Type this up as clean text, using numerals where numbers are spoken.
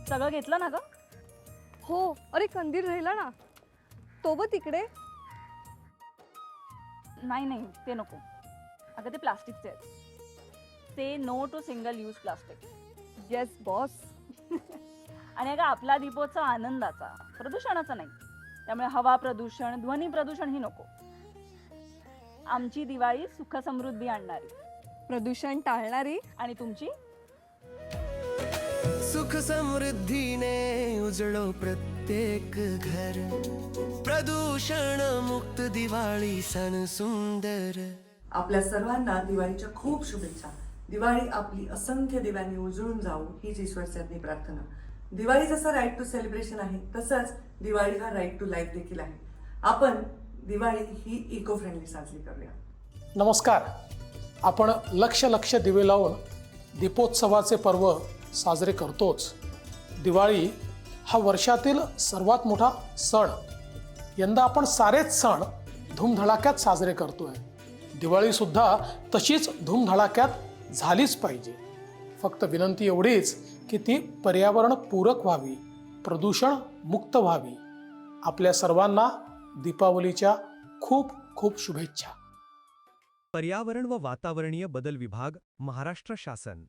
सगळं घेतलं ना ग? हो, अरे कंदील राहिला ना, तो बघ तिकडे. नाही नाही, ते नको. अगं ते प्लास्टिकचे आहेत. ते no to single use plastic. Yes boss. आणि अगं आपला दीपोत्सव आनंदाचा, प्रदूषणाचा नाही. त्यामुळे हवा प्रदूषण, ध्वनी प्रदूषण ही नको. आमची दिवाळी सुख समृद्धी आणणारी. प्रदूषण टाळणारी. आणि तुमची? सुख समृद्धीने उजळो प्रत्येक घर, प्रदूषण मुक्त दिवाळी सण सुंदर. आपल्या सर्वांना दिवाळीच्या खूप शुभेच्छा. दिवाळी आपली असंख्य दिव्यांनी उजळून जाऊ हीच ईश्वरचरणी प्रार्थना. दिवाळी जसं राईट टू सेलिब्रेशन आहे, तसंच दिवाळी हा राईट टू लाईफ देखील आहे. आपण दिवाळी ही इको फ्रेंडली साजरी करूया. नमस्कार. आपण लक्ष दिवे लावून दीपोत्सवाचे पर्व साजरे करतोच. दिवाळी हा वर्षातील सर्वात मोठा सण. यंदा आपण सारेच सण धूमधडाक्यात साजरे करतोय. दिवाळीसुद्धा तशीच धूमधडाक्यात झालीच पाहिजे. फक्त विनंती एवढीच की ती पर्यावरणपूरक व्हावी, प्रदूषण मुक्त व्हावी. आपल्या सर्वांना दीपावलीच्या खूप खूप शुभेच्छा. पर्यावरण व वातावरणीय बदल विभाग, महाराष्ट्र शासन.